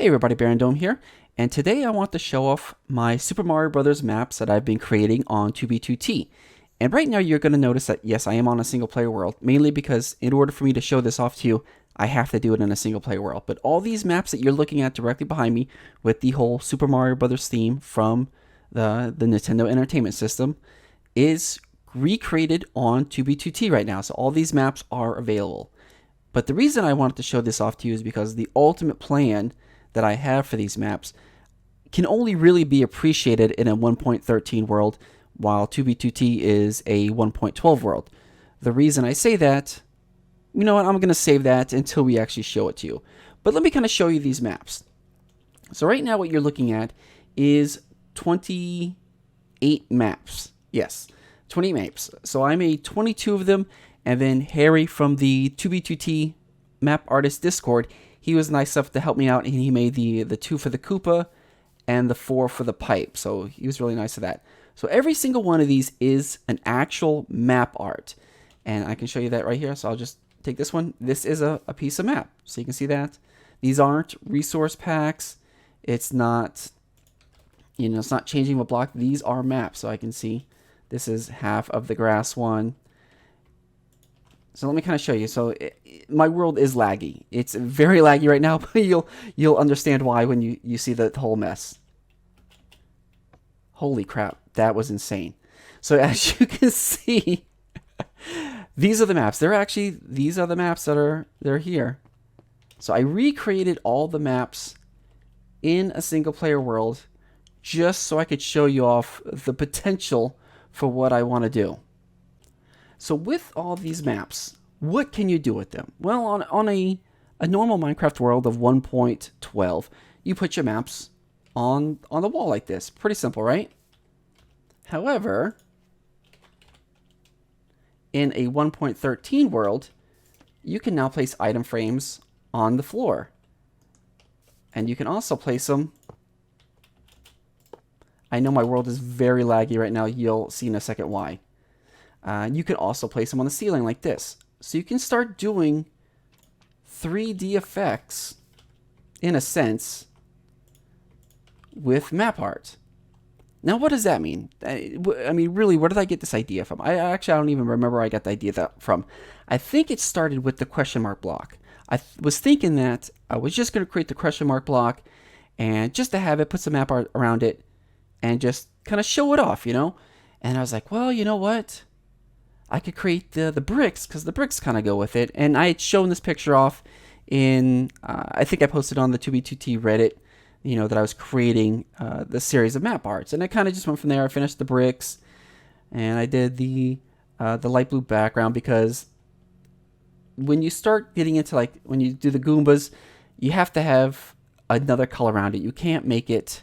Hey everybody, BarrenDome here, and today I want to show off my Super Mario Brothers maps that I've been creating on 2B2T. And right now you're going to notice that yes, I am on a single player world, mainly because in order for me to show this off to you, I have to do it in a single player world. But all these maps that you're looking at directly behind me with the whole Super Mario Brothers theme from the Nintendo Entertainment System is recreated on 2B2T right now. So all these maps are available. But the reason I wanted to show this off to you is because the ultimate plan that I have for these maps can only really be appreciated in a 1.13 world, while 2B2T is a 1.12 world. The reason I say that, you know what, I'm going to save that until we actually show it to you. But let me kind of show you these maps. So right now what you're looking at is 28 maps. Yes, 28 maps. So I made 22 of them, and then Harry from the 2B2T Map Artist Discord, he was nice enough to help me out, and he made the 2 for the Koopa and the 4 for the pipe. So he was really nice for that. So every single one of these is an actual map art. And I can show you that right here. So I'll just take this one. This is a piece of map. So you can see that. These aren't resource packs. It's not, it's not changing a block. These are maps. So I can see this is half of the grass one. So let me kind of show you. So my world is laggy. It's very laggy right now, but you'll understand why when you see the whole mess. Holy crap, that was insane. So as you can see, these are the maps. These are the maps they're here. So I recreated all the maps in a single player world just so I could show you off the potential for what I want to do. So with all these maps, what can you do with them? Well, on a normal Minecraft world of 1.12, you put your maps on the wall like this. Pretty simple, right? However, in a 1.13 world, you can now place item frames on the floor. And you can also place them. I know my world is very laggy right now. You'll see in a second why. You can also place them on the ceiling like this. So you can start doing 3D effects, in a sense, with map art. Now, what does that mean? I mean, really, where did I get this idea from? I don't even remember where I got the idea from. I think it started with the question mark block. I was thinking that I was just going to create the question mark block and just to have it, put some map art around it, and just kind of show it off, And I was like, well, you know what? I could create the bricks, because the bricks kind of go with it. And I had shown this picture off in, I think I posted on the 2B2T Reddit, that I was creating the series of map arts. And I kind of just went from there. I finished the bricks, and I did the light blue background, because when you start getting into, like, when you do the Goombas, you have to have another color around it. You can't make it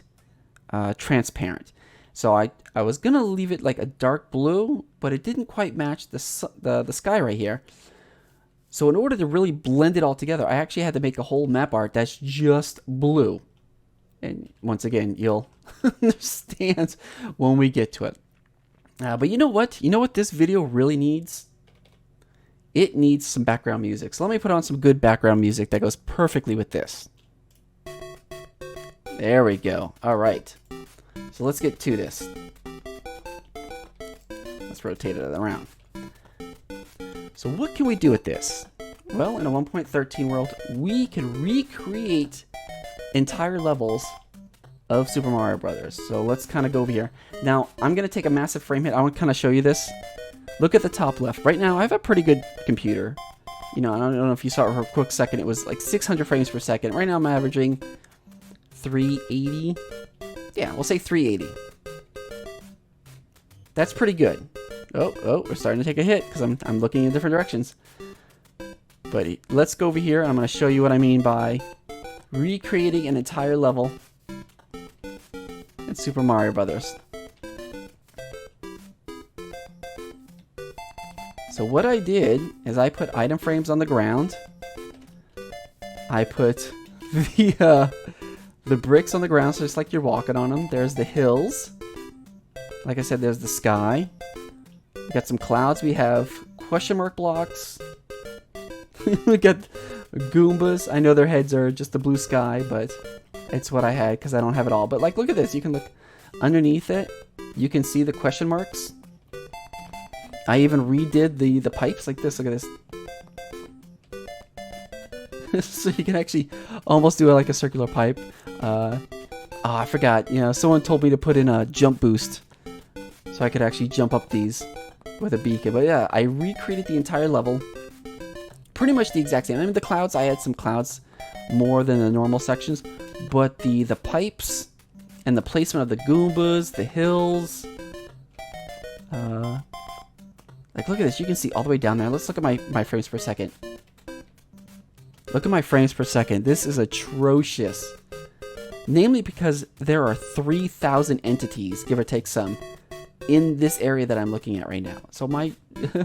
transparent. So I was going to leave it like a dark blue, but it didn't quite match the sky right here. So in order to really blend it all together, I actually had to make a whole map art that's just blue. And once again, you'll understand when we get to it. But you know what? You know what this video really needs? It needs some background music. So let me put on some good background music that goes perfectly with this. There we go. All right. So let's get to this. Let's rotate it around. So what can we do with this? Well, in a 1.13 world, we can recreate entire levels of Super Mario Brothers. So let's kind of go over here. Now, I'm going to take a massive frame hit. I want to kind of show you this. Look at the top left. Right now, I have a pretty good computer. I don't know if you saw it for a quick second. It was like 600 frames per second. Right now, I'm averaging 380. Yeah, we'll say 380. That's pretty good. Oh, we're starting to take a hit because I'm looking in different directions. But let's go over here, and I'm going to show you what I mean by recreating an entire level in Super Mario Brothers. So what I did is I put item frames on the ground. I put the bricks on the ground, so just like you're walking on them. There's the hills. Like I said, there's the sky. We got some clouds. We have question mark blocks. We got Goombas. I know their heads are just the blue sky, but it's what I had because I don't have it all. But like, look at this. You can look underneath it. You can see the question marks. I even redid the pipes like this. Look at this. So you can actually almost do it like a circular pipe. Oh, I forgot. You know, someone told me to put in a jump boost so I could actually jump up these with a beacon. But yeah, I recreated the entire level. Pretty much the exact same. I mean, the clouds, I had some clouds more than the normal sections, but the pipes and the placement of the Goombas, the hills, like look at this, you can see all the way down there. Let's look at my frames per second. Look at my frames per second. This is atrocious. Namely because there are 3,000 entities, give or take some, in this area that I'm looking at right now. So my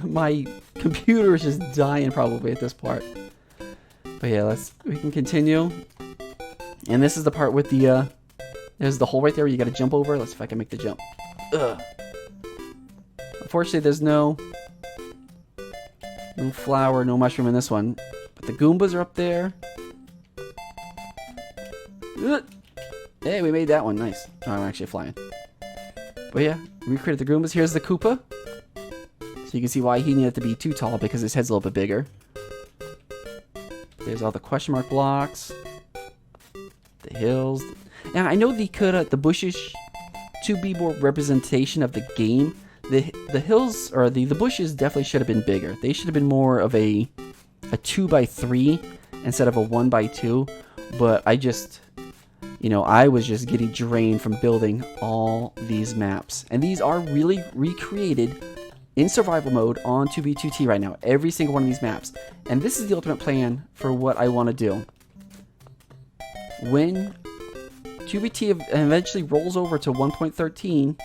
my computer is just dying probably at this part. But yeah, we can continue. And this is the part with the there's the hole right there where you gotta jump over. Let's see if I can make the jump. Ugh. Unfortunately, there's no flower, no mushroom in this one. But the Goombas are up there. Ugh. Hey, we made that one. Nice. Oh, I'm actually flying. But yeah, recreated the Goombas. Here's the Koopa. So you can see why he needed to be too tall, because his head's a little bit bigger. There's all the question mark blocks. The hills. Now, I know the bushes, to be more representation of the game, the hills, or the bushes definitely should have been bigger. They should have been more of a 2x3 instead of a 1x2. But I just, you know, I was just getting drained from building all these maps. And these are really recreated in survival mode on 2B2T right now. Every single one of these maps. And this is the ultimate plan for what I want to do. When 2BT eventually rolls over to 1.13,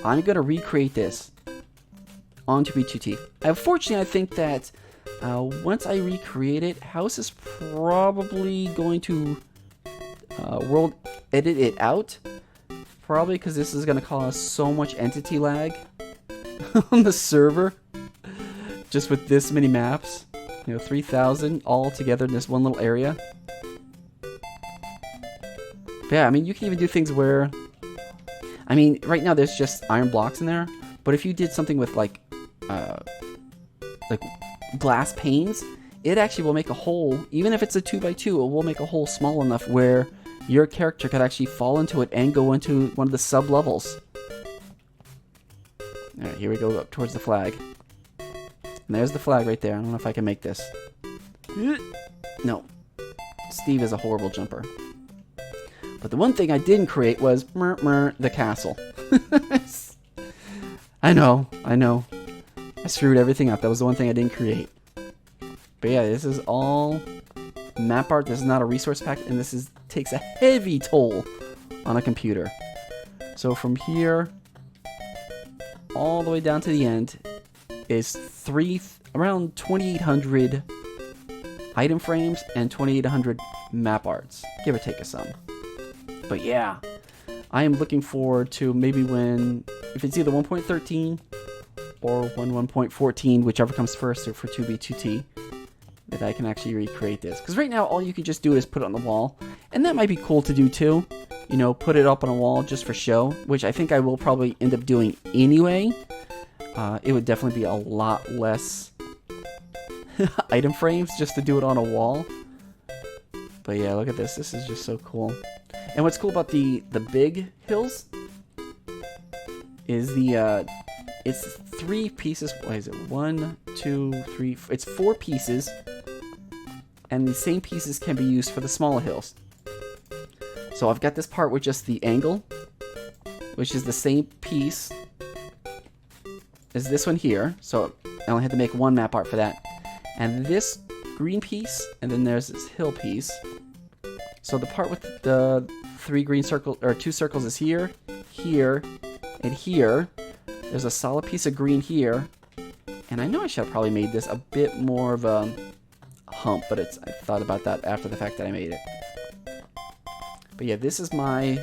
I'm going to recreate this on 2B2T. Unfortunately, I think that once I recreate it, House is probably going to world edit it out. Probably because this is going to cause so much entity lag on the server. Just with this many maps. You know, 3,000 all together in this one little area. But yeah, I mean, you can even do things where, I mean, right now there's just iron blocks in there, but if you did something with like glass panes, it actually will make a hole. Even if it's a 2x2, it will make a hole small enough where your character could actually fall into it and go into one of the sub levels. Alright, here we go up towards the flag. And there's the flag right there. I don't know if I can make this. No. Steve is a horrible jumper. But the one thing I didn't create was the castle. I know. I screwed everything up. That was the one thing I didn't create. But yeah, this is all map art. This is not a resource pack, and this takes a heavy toll on a computer. So from here all the way down to the end is around 2,800 item frames and 2,800 map arts, give or take a sum. But yeah, I am looking forward to maybe if it's either 1.13 or 1.14, whichever comes first, or for 2B2T, that I can actually recreate this. Because right now, all you can just do is put it on the wall. And that might be cool to do too. You know, put it up on a wall just for show, which I think I will probably end up doing anyway. It would definitely be a lot less item frames just to do it on a wall. But yeah, look at this. This is just so cool. And what's cool about the big hills is it's 3 pieces. What is it? 1, 2, 3. It's 4 pieces, and the same pieces can be used for the smaller hills. So I've got this part with just the angle, which is the same piece as this one here. So I only had to make 1 map art for that. And this green piece, and then there's this hill piece. So the part with the 3 green circles, or 2 circles, is here, here, and here. There's a solid piece of green here. And I know I should have probably made this a bit more of a hump, but I thought about that after the fact that I made it. But yeah, this is my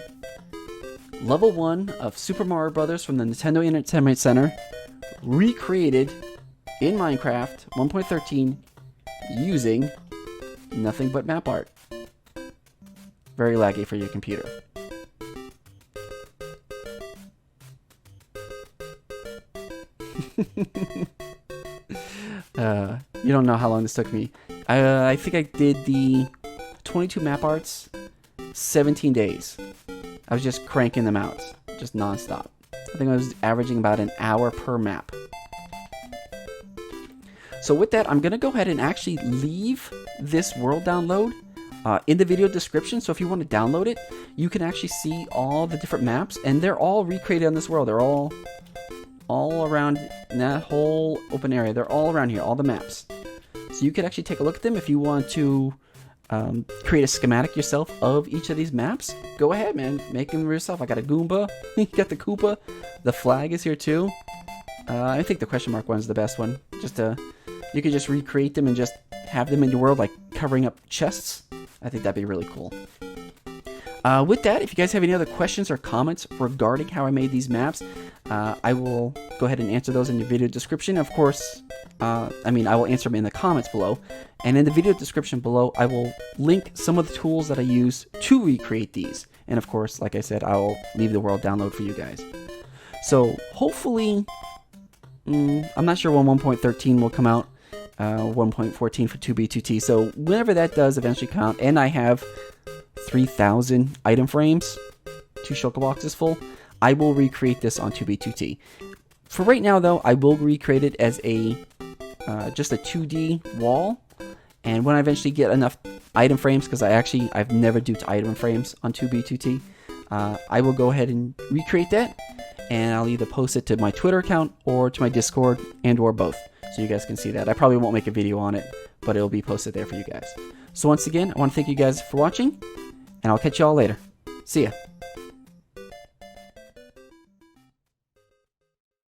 level 1 of Super Mario Brothers from the Nintendo Entertainment Center, recreated in Minecraft 1.13 using nothing but map art. very laggy for your computer. You don't know how long this took me. I think I did the 22 map arts 17 days. I was just cranking them out, just nonstop. I think I was averaging about an hour per map. So with that, I'm going to go ahead and actually leave this world download in the video description. So if you want to download it, you can actually see all the different maps, and they're all recreated on this world. They're all around that whole open area. They're all around here, all the maps. So you could actually take a look at them if you want to create a schematic yourself of each of these maps. Go ahead, man. Make them yourself. I got a Goomba. You got the Koopa. The flag is here too. I think the question mark one is the best one. You could just recreate them and just have them in your world, like covering up chests. I think that'd be really cool. With that, if you guys have any other questions or comments regarding how I made these maps, I will go ahead and answer those in the video description. Of course, I will answer them in the comments below. And in the video description below, I will link some of the tools that I use to recreate these. And of course, like I said, I will leave the world download for you guys. So hopefully, I'm not sure when 1.13 will come out. 1.14 for 2B2T. So whenever that does eventually come out, and I have 3,000 item frames, 2 shulker boxes full, I will recreate this on 2B2T. For right now, though, I will recreate it as just a 2D wall. And when I eventually get enough item frames, because I've never duped item frames on 2B2T, I will go ahead and recreate that, and I'll either post it to my Twitter account or to my Discord, and or both, so you guys can see that. I probably won't make a video on it, but it'll be posted there for you guys. So once again, I want to thank you guys for watching, and I'll catch you all later. See ya.